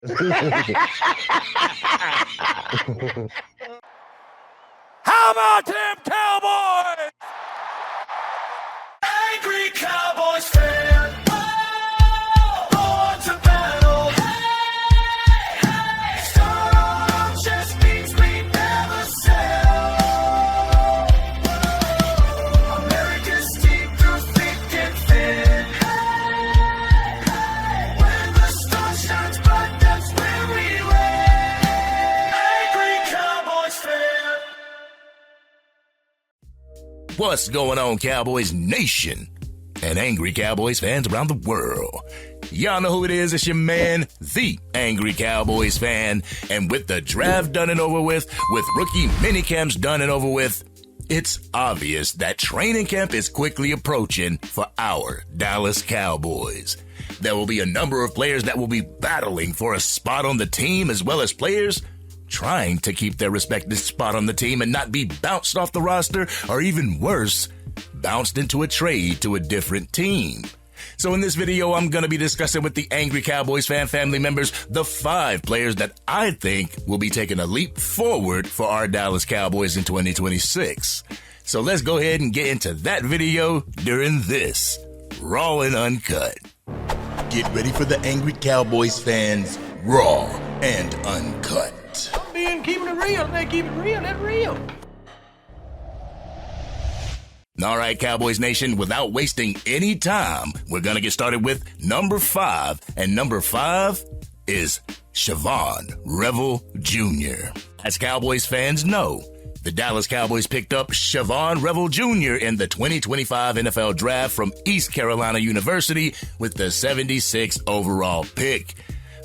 How about them Cowboys? Angry Cowboys fan. Born to battle. Storm just means we never sell. America's team through thick and thin. When the sun shines bright, that's where we win. Angry Cowboys fan. What's going on, Cowboys Nation and Angry Cowboys fans around the world? Y'all know who it is. It's your man, the Angry Cowboys Fan. And with the draft done and over with rookie minicamps done and over with, it's obvious that training camp is quickly approaching for our Dallas Cowboys. There will be a number of players that will be battling for a spot on the team, as well as players trying to keep their respective spot on the team and not be bounced off the roster, or even worse, bounced into a trade to a different team. So in this video, I'm going to be discussing with the Angry Cowboys fan family members the 5 players that I think will be taking a leap forward for our Dallas Cowboys in 2026. So let's go ahead and get into that video during this Raw and Uncut. Get ready for the Angry Cowboys fans Raw and Uncut. Keeping it real, man. Keep it real. That's real. All right, Cowboys Nation, without wasting any time, we're going to get started with number 5. And number 5 is Siobhan Revel Jr. As Cowboys fans know, the Dallas Cowboys picked up Siobhan Revel Jr. in the 2025 NFL Draft from East Carolina University with the 76th overall pick.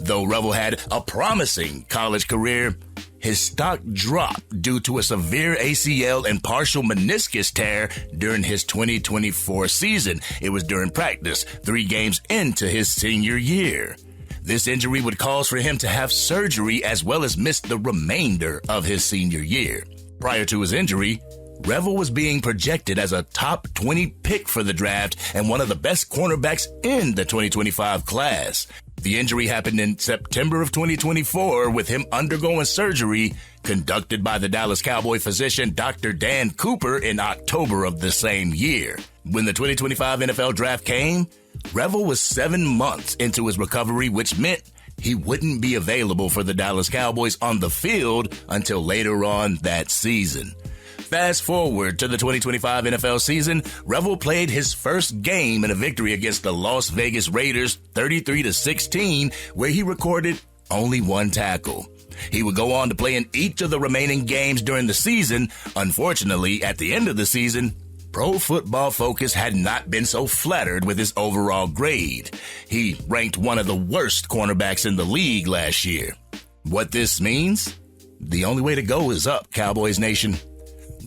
Though Revel had a promising college career, his stock dropped due to a severe ACL and partial meniscus tear during his 2024 season. It was during practice, 3 games into his senior year. This injury would cause for him to have surgery as well as miss the remainder of his senior year. Prior to his injury, Revel was being projected as a top 20 pick for the draft and one of the best cornerbacks in the 2025 class. The injury happened in September of 2024 with him undergoing surgery conducted by the Dallas Cowboy physician Dr. Dan Cooper in October of the same year. When the 2025 NFL Draft came, Revel was 7 months into his recovery, which meant he wouldn't be available for the Dallas Cowboys on the field until later on that season. Fast forward to the 2025 NFL season, Revel played his first game in a victory against the Las Vegas Raiders 33-16, where he recorded only 1 tackle. He would go on to play in each of the remaining games during the season. Unfortunately, at the end of the season, Pro Football Focus had not been so flattered with his overall grade. He ranked one of the worst cornerbacks in the league last year. What this means? The only way to go is up, Cowboys Nation.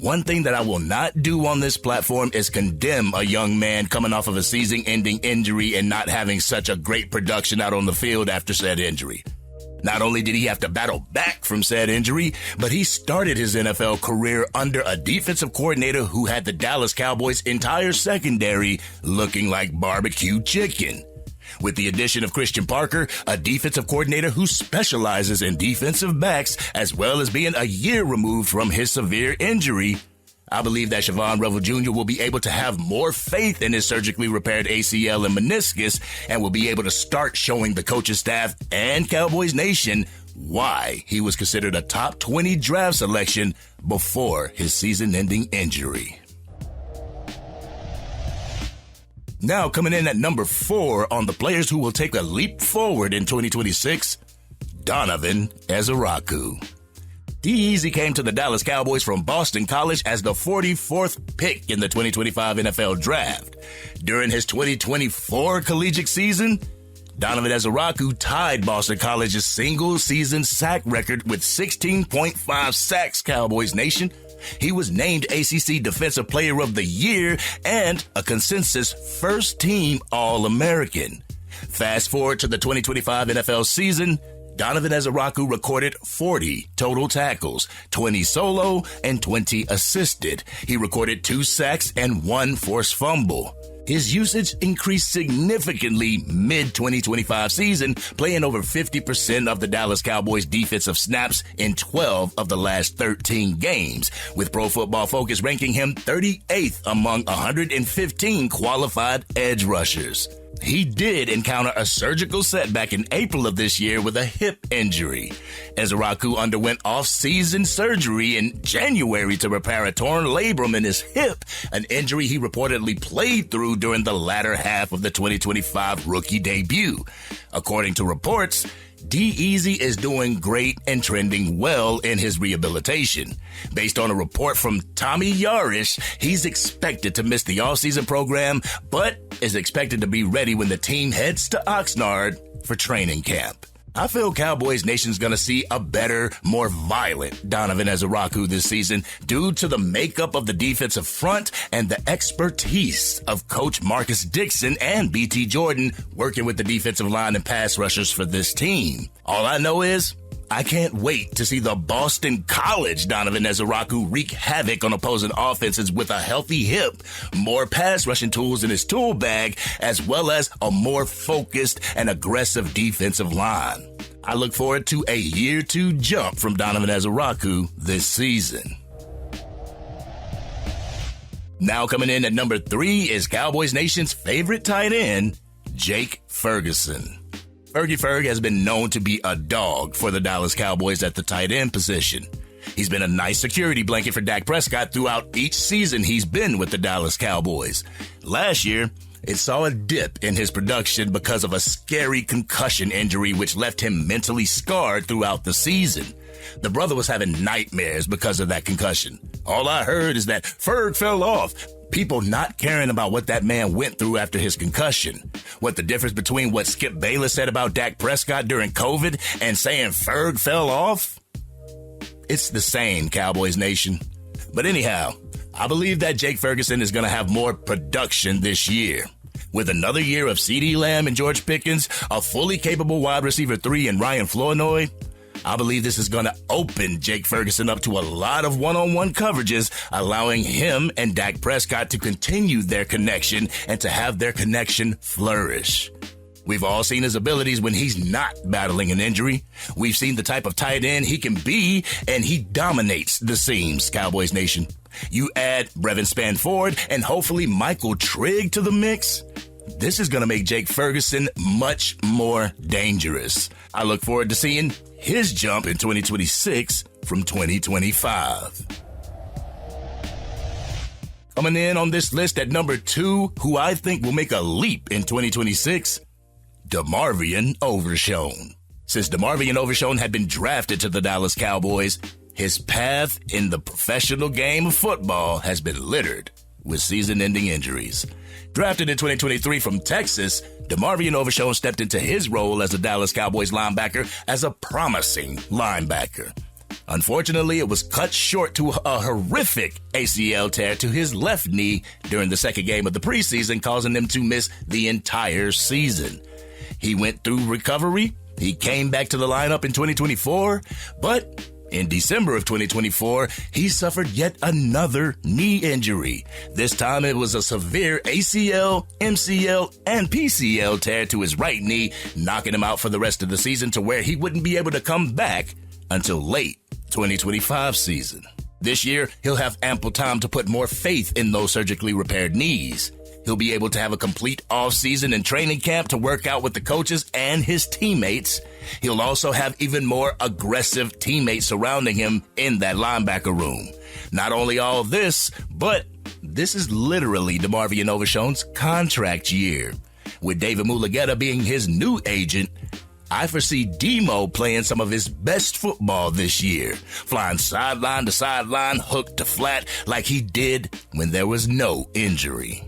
One thing that I will not do on this platform is condemn a young man coming off of a season-ending injury and not having such a great production out on the field after said injury. Not only did he have to battle back from said injury, but he started his NFL career under a defensive coordinator who had the Dallas Cowboys' entire secondary looking like barbecue chicken. With the addition of Christian Parker, a defensive coordinator who specializes in defensive backs, as well as being a year removed from his severe injury, I believe that Siobhan Revel Jr. will be able to have more faith in his surgically repaired ACL and meniscus and will be able to start showing the coaching staff and Cowboys Nation why he was considered a top 20 draft selection before his season-ending injury. Now coming in at number 4 on the players who will take a leap forward in 2026, Donovan Ezaku. D-Easy came to the Dallas Cowboys from Boston College as the 44th pick in the 2025 NFL Draft. During his 2024 collegiate season, Donovan Ezaku tied Boston College's single-season sack record with 16.5 sacks, Cowboys Nation. He was named ACC Defensive Player of the Year and a consensus first-team All-American. Fast forward to the 2025 NFL season, Donovan Ezaku recorded 40 total tackles, 20 solo, and 20 assisted. He recorded 2 sacks and 1 forced fumble. His usage increased significantly mid-2025 season, playing over 50% of the Dallas Cowboys defensive snaps in 12 of the last 13 games, with Pro Football Focus ranking him 38th among 115 qualified edge rushers. He did encounter a surgical setback in April of this year with a hip injury. Ezaku underwent off-season surgery in January to repair a torn labrum in his hip, an injury he reportedly played through during the latter half of the 2025 rookie debut. According to reports, D-Easy is doing great and trending well in his rehabilitation. Based on a report from Tommy Yarish, he's expected to miss the offseason program, but is expected to be ready when the team heads to Oxnard for training camp. I feel Cowboys Nation's gonna see a better, more violent Donovan Ezaku this season due to the makeup of the defensive front and the expertise of Coach Marcus Dixon and BT Jordan working with the defensive line and pass rushers for this team. All I know is I can't wait to see the Boston College Donovan Ezaku wreak havoc on opposing offenses with a healthy hip, more pass rushing tools in his tool bag, as well as a more focused and aggressive defensive line. I look forward to a year two jump from Donovan Ezaku this season. Now coming in at number 3 is Cowboys Nation's favorite tight end, Jake Ferguson. Fergie Ferg has been known to be a dog for the Dallas Cowboys at the tight end position. He's been a nice security blanket for Dak Prescott throughout each season he's been with the Dallas Cowboys. Last year, it saw a dip in his production because of a scary concussion injury which left him mentally scarred throughout the season. The brother was having nightmares because of that concussion. All I heard is that Ferg fell off. People not caring about what that man went through after his concussion. What the difference between what Skip Bayless said about Dak Prescott during COVID and saying Ferg fell off? It's the same, Cowboys Nation. But anyhow, I believe that Jake Ferguson is going to have more production this year. With another year of CeeDee Lamb and George Pickens, a fully capable wide receiver 3 in Ryan Florenoi, I believe this is going to open Jake Ferguson up to a lot of one-on-one coverages, allowing him and Dak Prescott to continue their connection and to have their connection flourish. We've all seen his abilities when he's not battling an injury. We've seen the type of tight end he can be, and he dominates the seams, Cowboys Nation. You add Brevin Spanford and hopefully Michael Trigg to the mix, this is going to make Jake Ferguson much more dangerous. I look forward to seeing his jump in 2026 from 2025. Coming in on this list at number 2, who I think will make a leap in 2026, Dearian Overshown. Since Dearian Overshown had been drafted to the Dallas Cowboys, his path in the professional game of football has been littered with season-ending injuries. Drafted in 2023 from Texas, Dearian Overshown stepped into his role as a Dallas Cowboys linebacker as a promising linebacker. Unfortunately, it was cut short to a horrific ACL tear to his left knee during the second game of the preseason, causing him to miss the entire season. He went through recovery. He came back to the lineup in 2024, but in December of 2024, he suffered yet another knee injury. This time it was a severe ACL, MCL, and PCL tear to his right knee, knocking him out for the rest of the season to where he wouldn't be able to come back until late 2025 season. This year, he'll have ample time to put more faith in those surgically repaired knees. He'll be able to have a complete off-season and training camp to work out with the coaches and his teammates. He'll also have even more aggressive teammates surrounding him in that linebacker room. Not only all this, but this is literally Dearian Overshown's contract year. With David Mulugeta being his new agent, I foresee Demo playing some of his best football this year, flying sideline to sideline, hook to flat, like he did when there was no injury.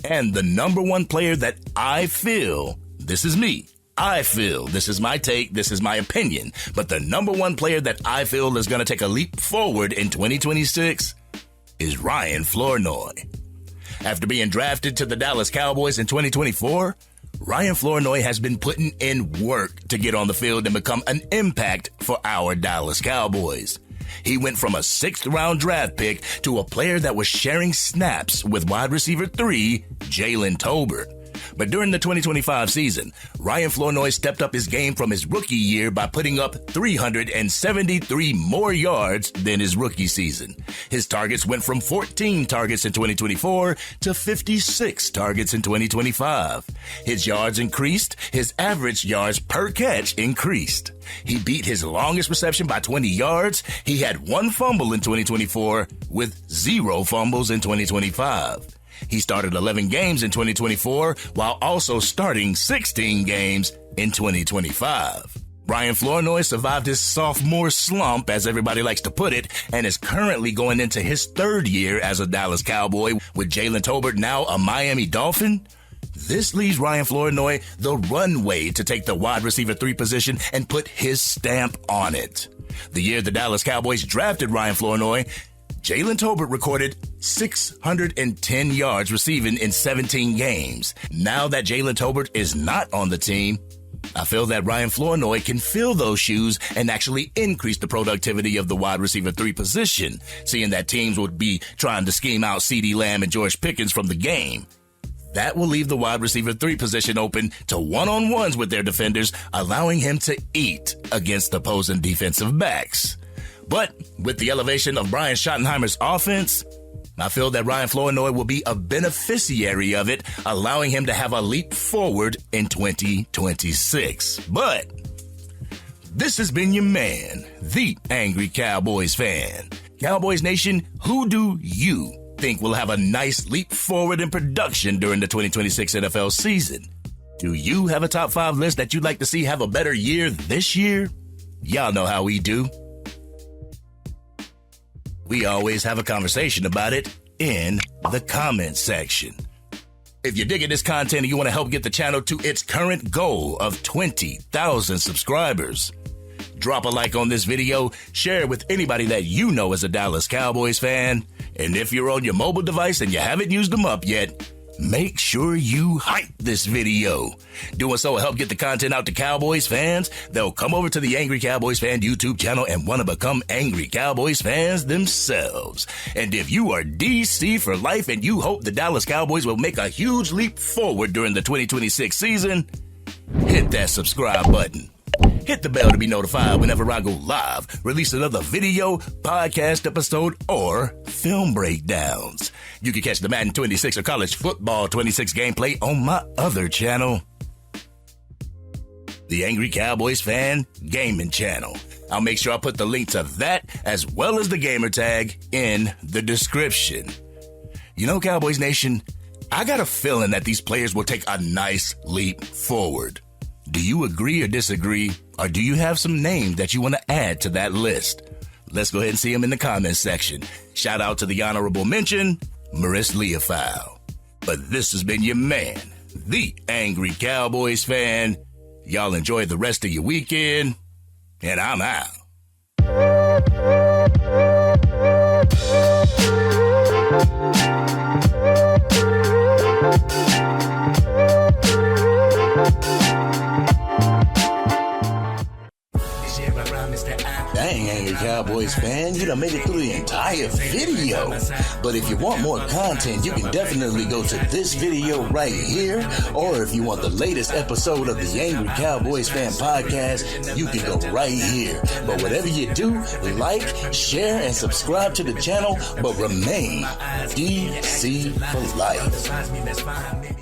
And the number one player that I feel, this is me, this is my take, this is my opinion, but the number one player that I feel is going to take a leap forward in 2026 is Ryan Florenoi. After being drafted to the Dallas Cowboys in 2024, Ryan Florenoi has been putting in work to get on the field and become an impact for our Dallas Cowboys. He went from a 6th-round draft pick to a player that was sharing snaps with wide receiver 3, Jalen Tolbert. But during the 2025 season, Ryan Florenoi stepped up his game from his rookie year by putting up 373 more yards than his rookie season. His targets went from 14 targets in 2024 to 56 targets in 2025. His yards increased. His average yards per catch increased. He beat his longest reception by 20 yards. He had 1 fumble in 2024 with 0 fumbles in 2025. He started 11 games in 2024 while also starting 16 games in 2025. Ryan Florenoi survived his sophomore slump, as everybody likes to put it, and is currently going into his 3rd year as a Dallas Cowboy, with Jalen Tolbert now a Miami Dolphin. This leaves Ryan Florenoi the runway to take the wide receiver 3 position and put his stamp on it. The year the Dallas Cowboys drafted Ryan Florenoi, Jalen Tolbert recorded 610 yards receiving in 17 games. Now that Jalen Tolbert is not on the team, I feel that Ryan Florenoi can fill those shoes and actually increase the productivity of the wide receiver 3 position, seeing that teams would be trying to scheme out CeeDee Lamb and George Pickens from the game. That will leave the wide receiver 3 position open to one-on-ones with their defenders, allowing him to eat against opposing defensive backs. But with the elevation of Brian Schottenheimer's offense, I feel that Ryan Florenoi will be a beneficiary of it, allowing him to have a leap forward in 2026. But this has been your man, the Angry Cowboys Fan. Cowboys Nation, who do you think will have a nice leap forward in production during the 2026 NFL season? Do you have a top 5 list that you'd like to see have a better year this year? Y'all know how we do. We always have a conversation about it in the comment section. If you're digging this content and you want to help get the channel to its current goal of 20,000 subscribers, drop a like on this video, share it with anybody that you know is a Dallas Cowboys fan, and if you're on your mobile device and you haven't used them up yet, make sure you hype this video. Doing so will help get the content out to Cowboys fans. They'll come over to the Angry Cowboys Fan YouTube channel and want to become Angry Cowboys fans themselves. And if you are DC for life and you hope the Dallas Cowboys will make a huge leap forward during the 2026 season, hit that subscribe button. Hit the bell to be notified whenever I go live, release another video, podcast episode, or film breakdowns. You can catch the Madden 26 or College Football 26 gameplay on my other channel, the Angry Cowboys Fan Gaming Channel. I'll make sure I put the link to that as well as the gamer tag in the description. You know, Cowboys Nation, I got a feeling that these players will take a nice leap forward. Do you agree or disagree, or do you have some names that you want to add to that list? Let's go ahead and see them in the comments section. Shout out to the honorable mention, Maurice Leofow. But this has been your man, the Angry Cowboys Fan. Y'all enjoy the rest of your weekend, and I'm out. Dang, Angry Cowboys Fan, you done made it through the entire video. But if you want more content, you can definitely go to this video right here. Or if you want the latest episode of the Angry Cowboys Fan podcast, you can go right here. But whatever you do, like, share, and subscribe to the channel, but remain DC for life.